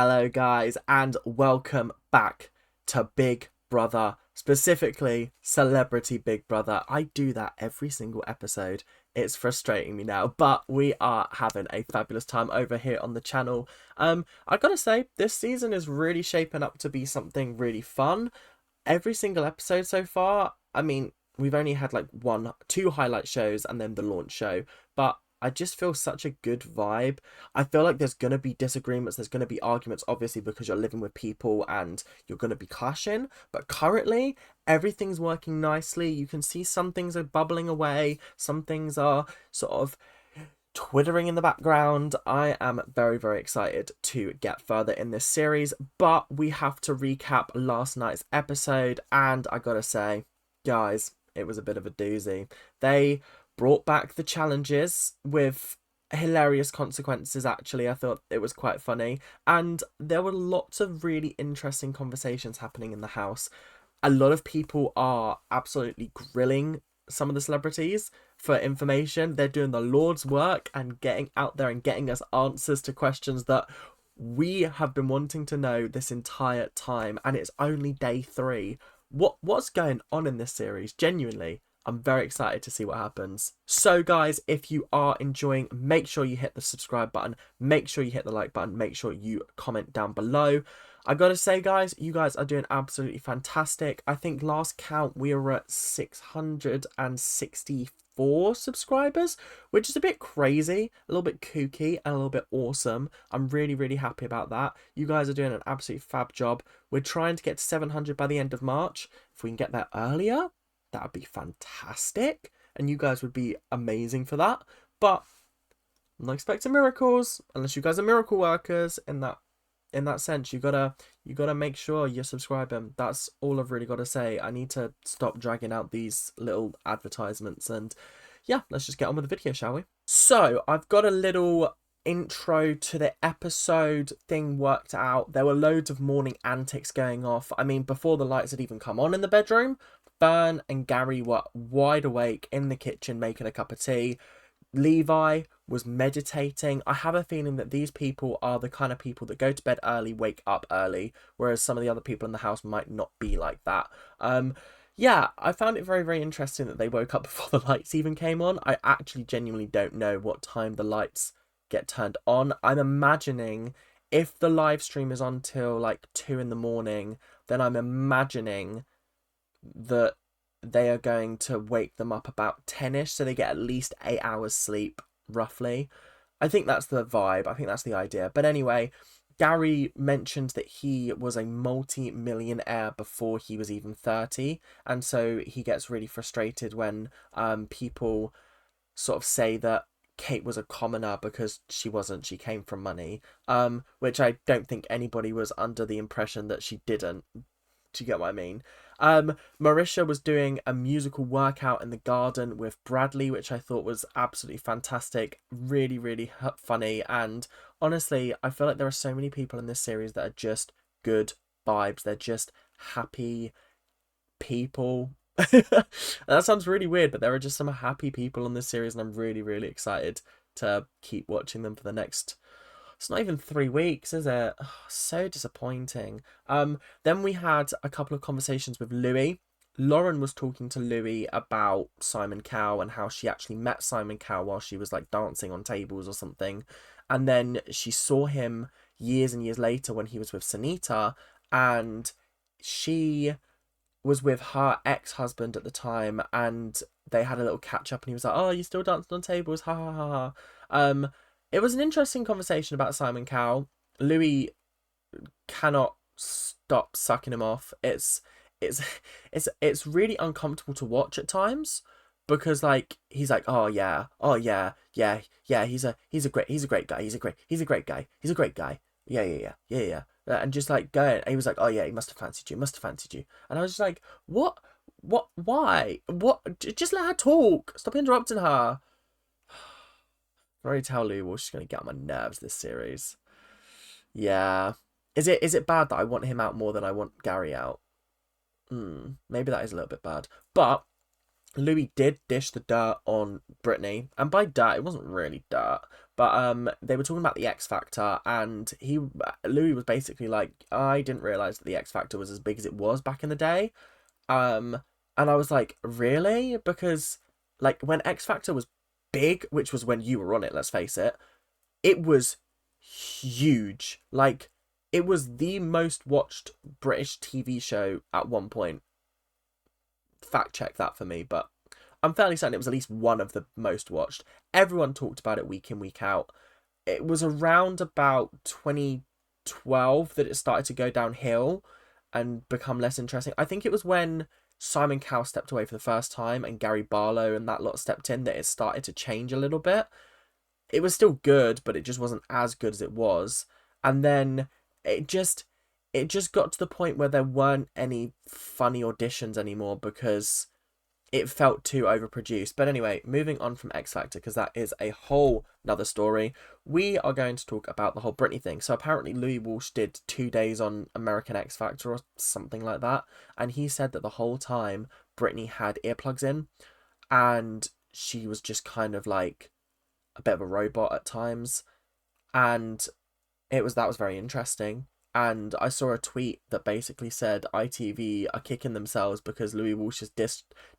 Hello guys and welcome back to Big Brother, specifically Celebrity Big Brother. I do that every single episode. It's frustrating me now, but we are having a fabulous time over here on the channel. I gotta say, this season is really shaping up to be something really fun. Every single episode so far, I mean, we've only had like two highlight shows and then the launch show, but I just feel such a good vibe. I feel like there's going to be disagreements, there's going to be arguments, obviously, because you're living with people and you're going to be clashing. But currently, everything's working nicely. You can see some things are bubbling away, some things are sort of twittering in the background. I am very, very excited to get further in this series, but we have to recap last night's episode, and I gotta say, guys, it was a bit of a doozy. They brought back the challenges with hilarious consequences. Actually, I thought it was quite funny, and there were lots of really interesting conversations happening in the house. A lot of people are absolutely grilling some of the celebrities for information. They're doing the Lord's work and getting out there and getting us answers to questions that we have been wanting to know this entire time, and it's only day 3. What's going on in this series? Genuinely, I'm very excited to see what happens. So guys, if you are enjoying, make sure you hit the subscribe button, make sure you hit the like button, make sure you comment down below. I gotta say, guys, you guys are doing absolutely fantastic. I think last count we were at 664 subscribers, which is a bit crazy, a little bit kooky and a little bit awesome. I'm really, really happy about that. You guys are doing an absolute fab job. We're trying to get to 700 by the end of March. If we can get there earlier, that would be fantastic, and you guys would be amazing for that. But I'm not expecting miracles unless you guys are miracle workers. In that sense, you gotta make sure you're subscribing. That's all I've really got to say. I need to stop dragging out these little advertisements, and yeah, let's just get on with the video, shall we? So I've got a little intro to the episode thing worked out. There were loads of morning antics going off. I mean, before the lights had even come on in the bedroom, Fern and Gary were wide awake in the kitchen making a cup of tea. Levi was meditating. I have a feeling that these people are the kind of people that go to bed early, wake up early, whereas some of the other people in the house might not be like that. Yeah, I found it very, very interesting that they woke up before the lights even came on. I actually genuinely don't know what time the lights get turned on. I'm imagining if the live stream is on till like 2 in the morning, then I'm imagining that they are going to wake them up about 10ish, so they get at least 8 hours sleep, roughly. I think that's the vibe. I think that's the idea. But anyway, Gary mentioned that he was a multi-millionaire before he was even 30, and so he gets really frustrated when people sort of say that Kate was a commoner because she wasn't. She came from money, which I don't think anybody was under the impression that she didn't. Do you get what I mean? Marisha was doing a musical workout in the garden with Bradley, which I thought was absolutely fantastic. Really, really funny. And honestly, I feel like there are so many people in this series that are just good vibes. They're just happy people. That sounds really weird, but there are just some happy people in this series, and I'm really, really excited to keep watching them for the next... It's not even 3 weeks, is it? Oh, so disappointing. Then we had a couple of conversations with Louis. Lauren was talking to Louis about Simon Cowell and how she actually met Simon Cowell while she was like dancing on tables or something. And then she saw him years and years later when he was with Sunita, and she was with her ex-husband at the time, and they had a little catch up, and he was like, "Oh, you still dancing on tables? Ha ha ha ha." It was an interesting conversation about Simon Cowell. Louis cannot stop sucking him off. It's really uncomfortable to watch at times, because like he's like, "Oh yeah, yeah, he's a great guy. He's a great guy. Yeah. And just like going, and he was like, "Oh yeah, he must have fancied you, And I was just like, "What? Why? What? Just let her talk. Stop interrupting her." Very tell Lou, well, she's going to get on my nerves this series. Yeah. Is it bad that I want him out more than I want Gary out? Maybe that is a little bit bad. But Louis did dish the dirt on Brittany, and by dirt, it wasn't really dirt, but they were talking about the X Factor, and Louis was basically like, I didn't realize that the X Factor was as big as it was back in the day, um, and I was like, really? Because like when X Factor was big, which was when you were on it, let's face it, it was huge. Like it was the most watched British TV show at one point. Fact check that for me, but I'm fairly certain it was at least one of the most watched. Everyone talked about it week in, week out. It was around about 2012 that it started to go downhill and become less interesting. I think it was when Simon Cowell stepped away for the first time and Gary Barlow and that lot stepped in that it started to change a little bit. It was still good, but it just wasn't as good as it was. And then it just it just got to the point where there weren't any funny auditions anymore because it felt too overproduced. But anyway, moving on from X Factor, because that is a whole another story. We are going to talk about the whole Britney thing. So apparently Louis Walsh did 2 days on American X Factor or something like that. And he said that the whole time Britney had earplugs in and she was just kind of like a bit of a robot at times. And that was very interesting. And I saw a tweet that basically said ITV are kicking themselves because Louis Walsh has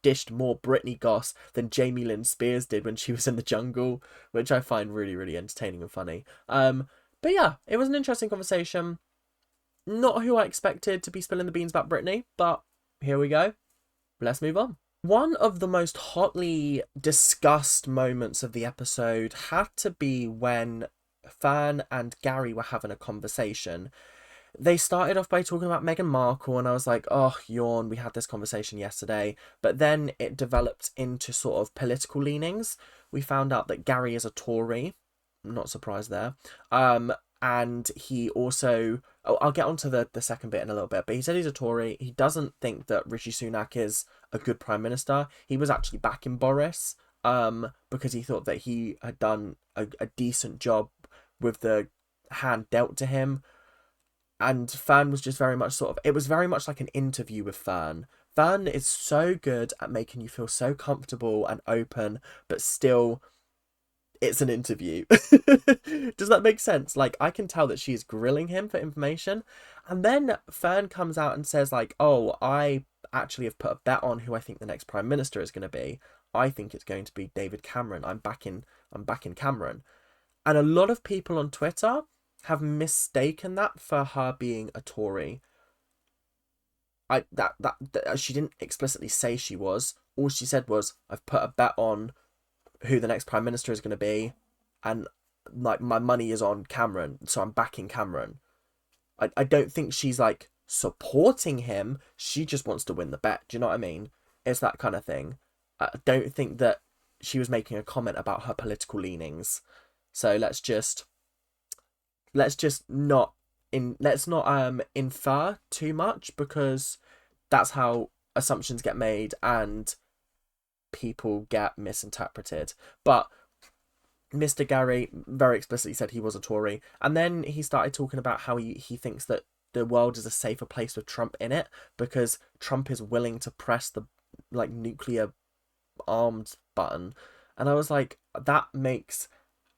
dished more Britney goss than Jamie Lynn Spears did when she was in the jungle, which I find really, really entertaining and funny. But yeah, it was an interesting conversation. Not who I expected to be spilling the beans about Britney, but here we go. Let's move on. One of the most hotly discussed moments of the episode had to be when Fern and Gary were having a conversation. They started off by talking about Meghan Markle, and I was like, oh, yawn, we had this conversation yesterday. But then it developed into sort of political leanings. We found out that Gary is a Tory. I'm not surprised there. And he also... Oh, I'll get onto the second bit in a little bit, but he said he's a Tory. He doesn't think that Rishi Sunak is a good Prime Minister. He was actually backing Boris, because he thought that he had done a decent job with the hand dealt to him. And Fern was just very much sort of... It was very much like an interview with Fern. Fern is so good at making you feel so comfortable and open, but still... It's an interview. Does that make sense? Like, I can tell that she's grilling him for information. And then Fern comes out and says, like, oh, I actually have put a bet on who I think the next Prime Minister is going to be. I think it's going to be David Cameron. I'm backing Cameron. And a lot of people on Twitter have mistaken that for her being a Tory. That she didn't explicitly say she was. All she said was, I've put a bet on who the next Prime Minister is going to be, and like my money is on Cameron, so I'm backing Cameron. I don't think she's like supporting him. She just wants to win the bet. Do you know what I mean? It's that kind of thing. I don't think that she was making a comment about her political leanings. So let's not infer too much, because that's how assumptions get made and people get misinterpreted. But Mr. Gary very explicitly said he was a Tory, and then he started talking about how he thinks that the world is a safer place with Trump in it because Trump is willing to press the like nuclear armed button. And I was like, that makes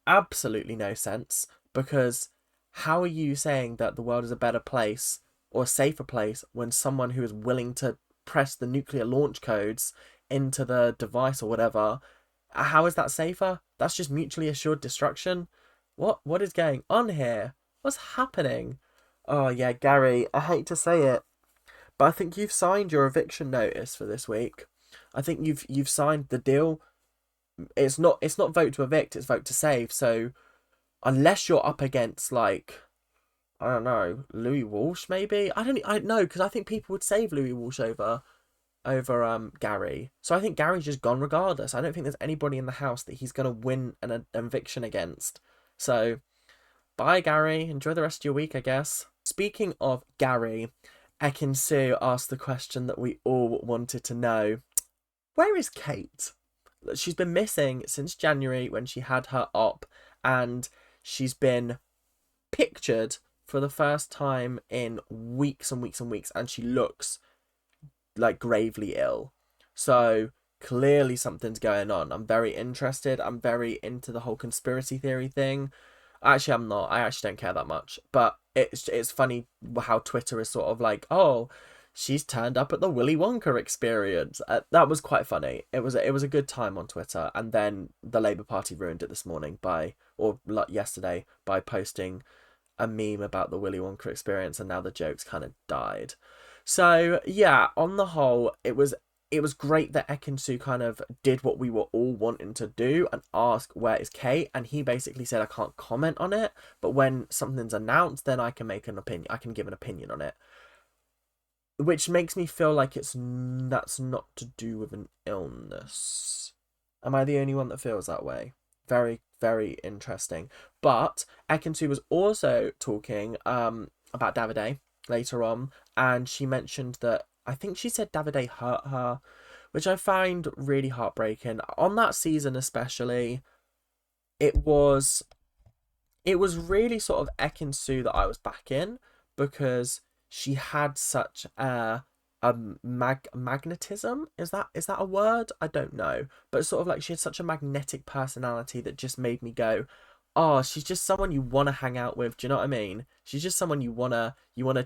absolutely no sense, because how are you saying that the world is a better place or a safer place when someone who is willing to press the nuclear launch codes into the device or whatever, how is that safer? That's just mutually assured destruction. What is going on here? What's happening? Oh yeah, Gary, I hate to say it, but I think you've signed your eviction notice for this week. I think you've signed the deal. It's not vote to evict, it's vote to save. So unless you're up against like, I don't know, Louis Walsh maybe. I don't know, because I think people would save Louis Walsh over Gary. So I think Gary's just gone regardless. I don't think there's anybody in the house that he's gonna win an eviction against. So bye Gary, enjoy the rest of your week, I guess. Speaking of Gary, Ekin Sue asked the question that we all wanted to know. Where is Kate? She's been missing since January when she had her op, and she's been pictured for the first time in weeks and weeks and weeks, and she looks like gravely ill. So clearly something's going on. I'm very interested. I'm very into the whole conspiracy theory thing. Actually, I'm not. I actually don't care that much. But it's funny how Twitter is sort of like, oh, she's turned up at the Willy Wonka experience. That was quite funny. It was a good time on Twitter. And then the Labour Party ruined it this morning or yesterday by posting a meme about the Willy Wonka experience, and now the joke's kind of died. So yeah, on the whole, it was great that Ekin-Su kind of did what we were all wanting to do and ask where is Kate, and he basically said I can't comment on it, but when something's announced, then I can make an opinion. I can give an opinion on it, which makes me feel like that's not to do with an illness. Am I the only one that feels that way? Very, very interesting. But Ekin-Su was also talking about Davide later on, and she mentioned that I think she said Davide hurt her, which I find really heartbreaking. On that season especially, it was really sort of Ekin-Su that I was back in, because she had such a magnetism. Is that a word? I don't know, but sort of like she had such a magnetic personality that just made me go, oh, she's just someone you want to hang out with. Do you know what I mean? She's just someone you wanna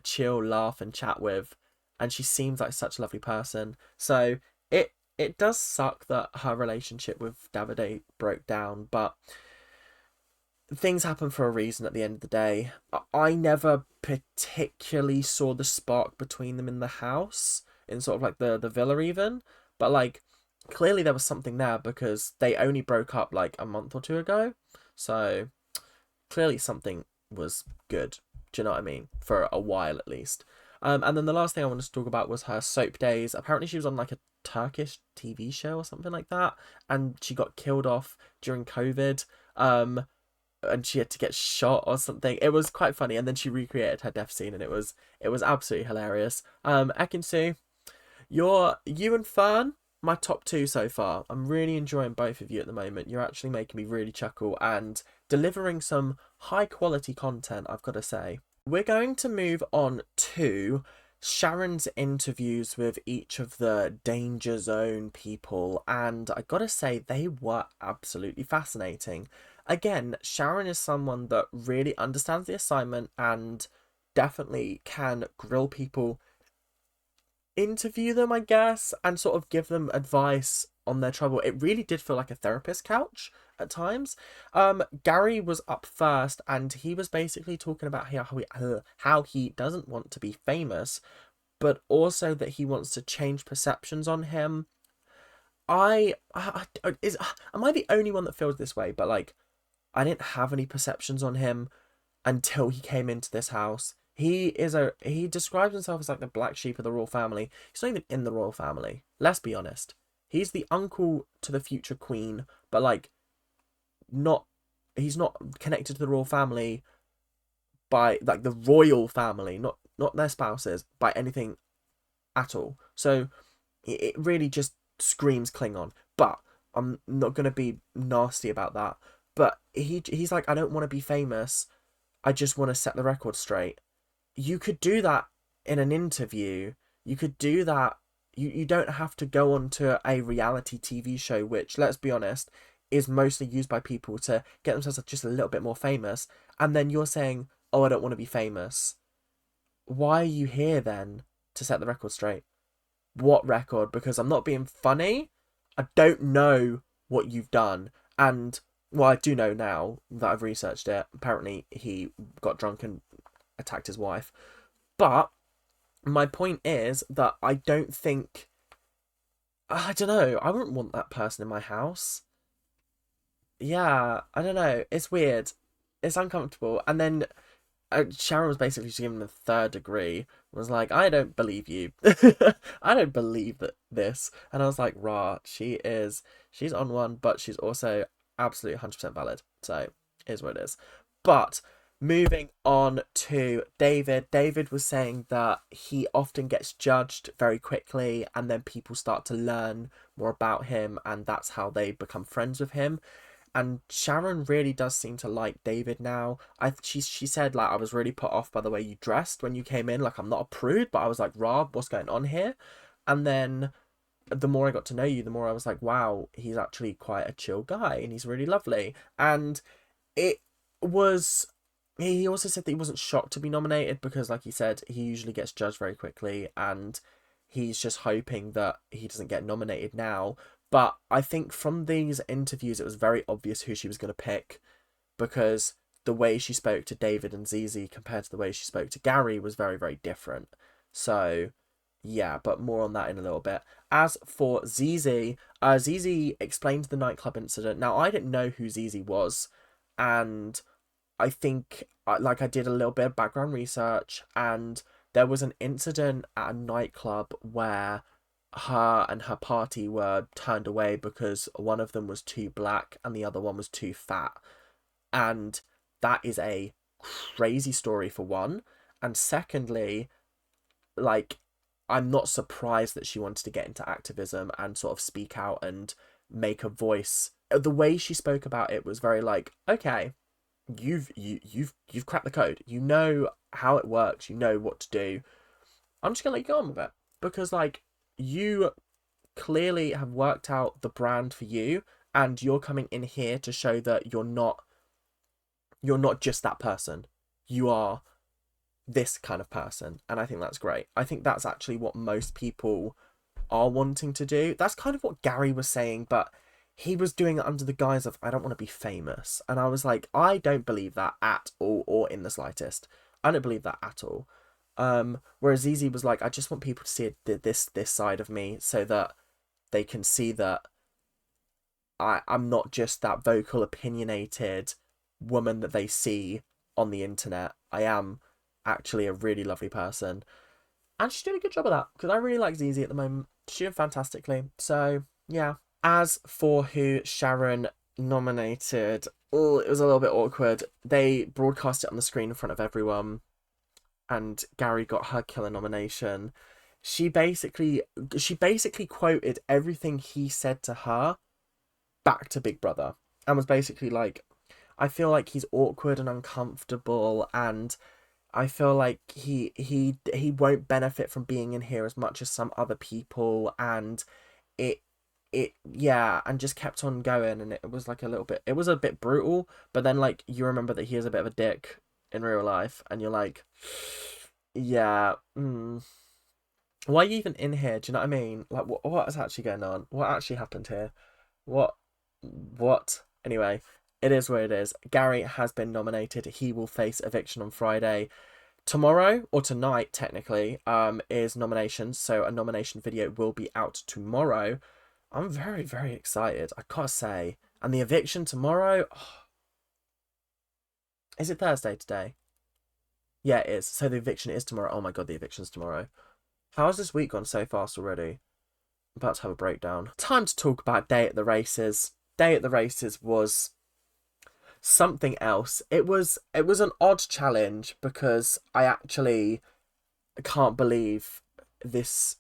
chill, laugh, and chat with, and she seems like such a lovely person. So it does suck that her relationship with Davide broke down, but things happen for a reason at the end of the day. I never particularly saw the spark between them in the house, in sort of like the villa even, but like clearly there was something there because they only broke up like a month or two ago. So clearly something was good. Do you know what I mean? For a while at least. And then the last thing I wanted to talk about was her soap days. Apparently she was on like a Turkish TV show or something like that, and she got killed off during COVID. And she had to get shot or something. It was quite funny, and then she recreated her death scene, and it was absolutely hilarious. Ekin-Su, you and Fern, my top two so far. I'm really enjoying both of you at the moment. You're actually making me really chuckle and delivering some high quality content, I've got to say. We're going to move on to Sharon's interviews with each of the Danger Zone people, and I gotta say, they were absolutely fascinating. Again, Sharon is someone that really understands the assignment and definitely can grill people, interview them, I guess, and sort of give them advice on their trouble. It really did feel like a therapist couch at times. Gary was up first, and he was basically talking about how he doesn't want to be famous, but also that he wants to change perceptions on him. Am I the only one that feels this way? But like, I didn't have any perceptions on him until he came into this house. He describes himself as like the black sheep of the royal family. He's not even in the royal family. Let's be honest. He's the uncle to the future queen, but like he's not connected to the royal family by like the royal family, not their spouses, by anything at all. So it really just screams Klingon. But I'm not gonna be nasty about that. But he's like, I don't want to be famous. I just want to set the record straight. You could do that in an interview. You could do that. You don't have to go on to a reality TV show, which, let's be honest, is mostly used by people to get themselves just a little bit more famous. And then you're saying, oh, I don't want to be famous. Why are you here then to set the record straight? What record? Because I'm not being funny. I don't know what you've done. And, well, I do know now that I've researched it. Apparently he got drunk and attacked his wife. But my point is that I don't think... I don't know. I wouldn't want that person in my house. Yeah, I don't know. It's weird. It's uncomfortable. And then Sharon was basically just giving him a third degree. Was like, I don't believe you. I don't believe this. And I was like, rah, she's on one, but she's also absolutely 100% valid. So, is what it is. But moving on to David. David was saying that he often gets judged very quickly, and then people start to learn more about him, and that's how they become friends with him. And Sharon really does seem to like David now. She said, like, I was really put off by the way you dressed when you came in. Like, I'm not a prude, but I was like, Rob, what's going on here? And then the more I got to know you, the more I was like, wow, he's actually quite a chill guy and he's really lovely. And it was, he also said that he wasn't shocked to be nominated because, like he said, he usually gets judged very quickly and he's just hoping that he doesn't get nominated now. But I think from these interviews, it was very obvious who she was going to pick because the way she spoke to David and Zizi compared to the way she spoke to Gary was very, very different. So, yeah, but more on that in a little bit. As for Zizi, Zizi explained the nightclub incident. Now, I didn't know who Zizi was, and I think, like, I did a little bit of background research, and there was an incident at a nightclub where her and her party were turned away because one of them was too black and the other one was too fat. And that is a crazy story for one. And secondly, like, I'm not surprised that she wanted to get into activism and sort of speak out and make a voice. The way she spoke about it was very like, okay, you've cracked the code. You know how it works. You know what to do. I'm just gonna let you go on with it because, like, you clearly have worked out the brand for you, and you're coming in here to show that you're not just that person. You are this kind of person, and I think that's great. I think that's actually what most people are wanting to do. That's kind of what Gary was saying, but he was doing it under the guise of, I don't want to be famous. And I was like, I don't believe that at all, or in the slightest. I don't believe that at all. Whereas Zizi was like, I just want people to see this side of me so that they can see that I'm not just that vocal, opinionated woman that they see on the internet. I am actually a really lovely person. And she's doing a good job of that because I really like Zizi at the moment. She's doing fantastically. So, yeah. As for who Sharon nominated, oh, it was a little bit awkward. They broadcast it on the screen in front of everyone, and Gary got her killer nomination. She basically quoted everything he said to her back to Big Brother and was basically like, I feel like he's awkward and uncomfortable, and I feel like he won't benefit from being in here as much as some other people, and it yeah, and just kept on going, and it was like it was a bit brutal, but then, like, you remember that he is a bit of a dick in real life, and you're like, yeah, why are you even in here? Do you know what I mean? Like, what is actually going on? What actually happened here? What? Anyway, it is what it is. Gary has been nominated. He will face eviction on Friday. Tomorrow, or tonight technically, is nominations, so a nomination video will be out tomorrow. I'm very, very excited, I gotta say. And the eviction tomorrow, is it Thursday today? Yeah, it is. So the eviction is tomorrow. Oh my god, the eviction's tomorrow. How has this week gone so fast already? I'm about to have a breakdown. Time to talk about Day at the Races. Day at the Races was something else. It was an odd challenge because I actually can't believe this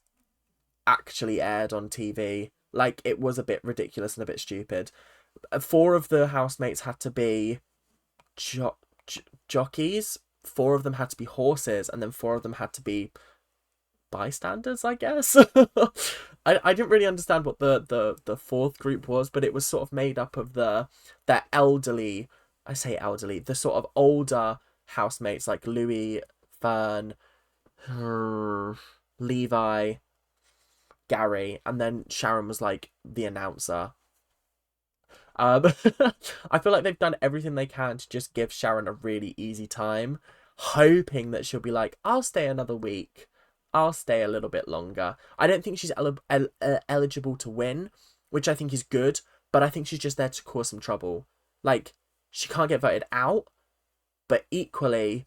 actually aired on TV. Like, it was a bit ridiculous and a bit stupid. 4 of the housemates had to be jockeys. 4 of them had to be horses, and then 4 of them had to be bystanders, I guess. I didn't really understand what the fourth group was, but it was sort of made up of the elderly, I say elderly, the sort of older housemates like Louis, Fern, Levi, Gary, and then Sharon was like the announcer. I feel like they've done everything they can to just give Sharon a really easy time, hoping that she'll be like, I'll stay another week. I'll stay a little bit longer. I don't think she's eligible to win, which I think is good, but I think she's just there to cause some trouble. Like, she can't get voted out, but equally,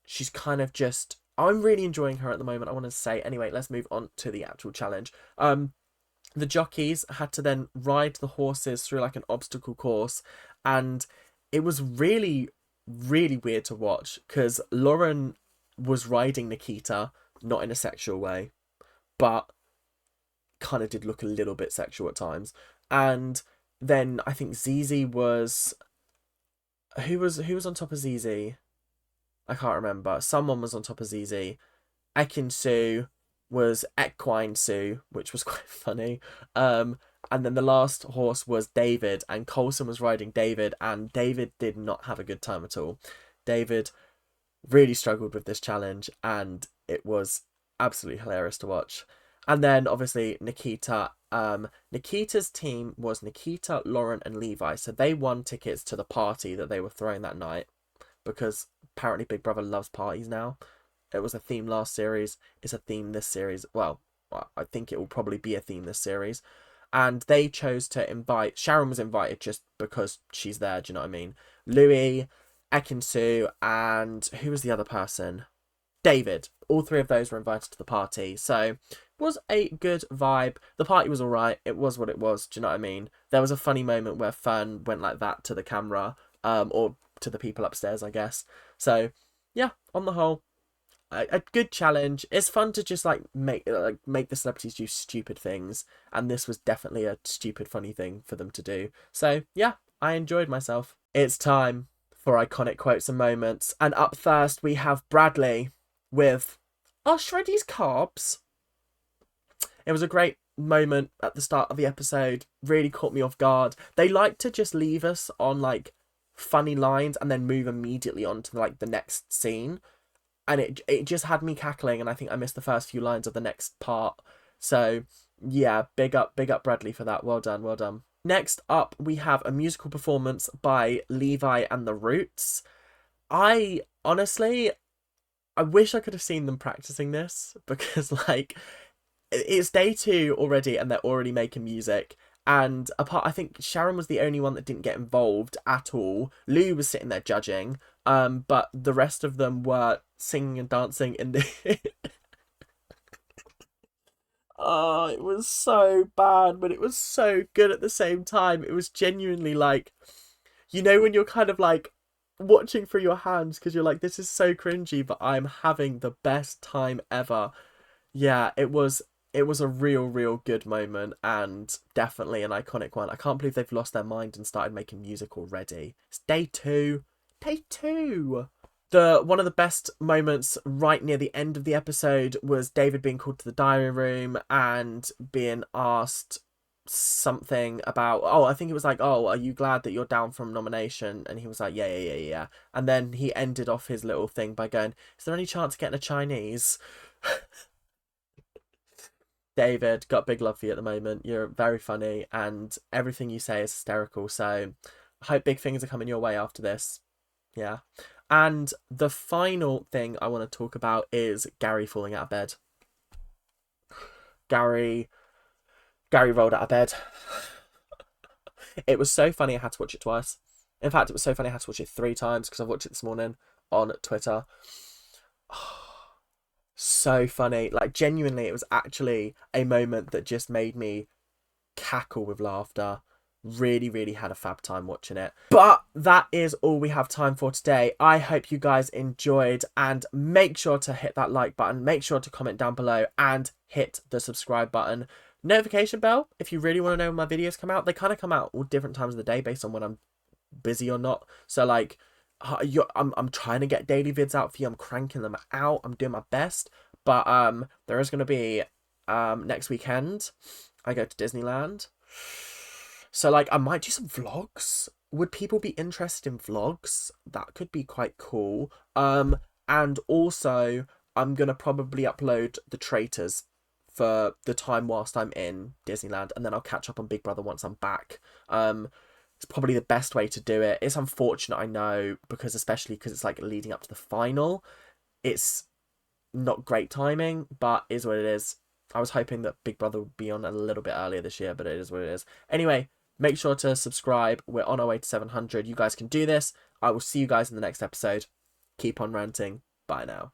she's kind of just... I'm really enjoying her at the moment, I want to say. Anyway, let's move on to the actual challenge. The jockeys had to then ride the horses through like an obstacle course, and it was really, really weird to watch because Lauren was riding Nikita, not in a sexual way, but kind of did look a little bit sexual at times. And then I think Zizi was... Who was on top of Zizi? I can't remember. Someone was on top of Zizi. Ekin Su. was Equine Sue, which was quite funny. And then the last horse was David, and Coulson was riding David, and David did not have a good time at all. David really struggled with this challenge, and it was absolutely hilarious to watch. And then obviously Nikita. Nikita's team was Nikita, Lauren, and Levi, so they won tickets to the party that they were throwing that night, because apparently Big Brother loves parties now. It was a theme last series. It's a theme this series. Well, I think it will probably be a theme this series. And they chose to invite... Sharon was invited just because she's there, do you know what I mean? Louis, Ekin-Su, and who was the other person? David. All three of those were invited to the party. So it was a good vibe. The party was alright. It was what it was, do you know what I mean? There was a funny moment where Fern went like that to the camera, or to the people upstairs, I guess. So, yeah, on the whole, a good challenge. It's fun to just like make the celebrities do stupid things, and this was definitely a stupid funny thing for them to do. So yeah, I enjoyed myself. It's time for iconic quotes and moments, and up first we have Bradley with "Are Shreddy's carbs?" It was a great moment at the start of the episode. Really caught me off guard. They like to just leave us on like funny lines and then move immediately on to like the next scene. And it just had me cackling, and I think I missed the first few lines of the next part. So yeah, big up Bradley for that. Well done, well done. Next up, we have a musical performance by Levi and the Roots. I honestly, I wish I could have seen them practicing this, because like it's day 2 already and they're already making music. And I think Sharon was the only one that didn't get involved at all. Lou was sitting there judging, but the rest of them were singing and dancing in the... Oh, it was so bad, but it was so good at the same time. It was genuinely like, you know, when you're kind of like watching through your hands because you're like, this is so cringy, but I'm having the best time ever. Yeah, it was a real good moment, and definitely an iconic one. I can't believe they've lost their mind and started making music already. It's day 2. Day 2. One of the best moments right near the end of the episode was David being called to the diary room and being asked something about, oh, I think it was like, oh, are you glad that you're down from nomination? And he was like, yeah. And then he ended off his little thing by going, is there any chance of getting a Chinese? David, got big love for you at the moment. You're very funny, and everything you say is hysterical. So I hope big things are coming your way after this. Yeah. And the final thing I want to talk about is Gary falling out of bed. Gary rolled out of bed. It was so funny I had to watch it twice. In fact, it was so funny I had to watch it 3 times because I watched it this morning on Twitter. So funny. Like, genuinely, it was actually a moment that just made me cackle with laughter. Really had a fab time watching it. But that is all we have time for today. I hope you guys enjoyed, and make sure to hit that like button, make sure to comment down below, and hit the subscribe button. Notification bell if you really want to know when my videos come out. They kind of come out all different times of the day based on when I'm busy or not. So like, I'm trying to get daily vids out for you. I'm cranking them out. I'm doing my best. But there is going to be next weekend I go to Disneyland. So like, I might do some vlogs. Would people be interested in vlogs? That could be quite cool. And also I'm going to probably upload the traitors for the time whilst I'm in Disneyland, and then I'll catch up on Big Brother once I'm back. It's probably the best way to do it. It's unfortunate, I know, because especially because it's like leading up to the final. It's not great timing, but is what it is. I was hoping that Big Brother would be on a little bit earlier this year, but it is what it is. Anyway, make sure to subscribe. We're on our way to 700. You guys can do this. I will see you guys in the next episode. Keep on ranting. Bye now.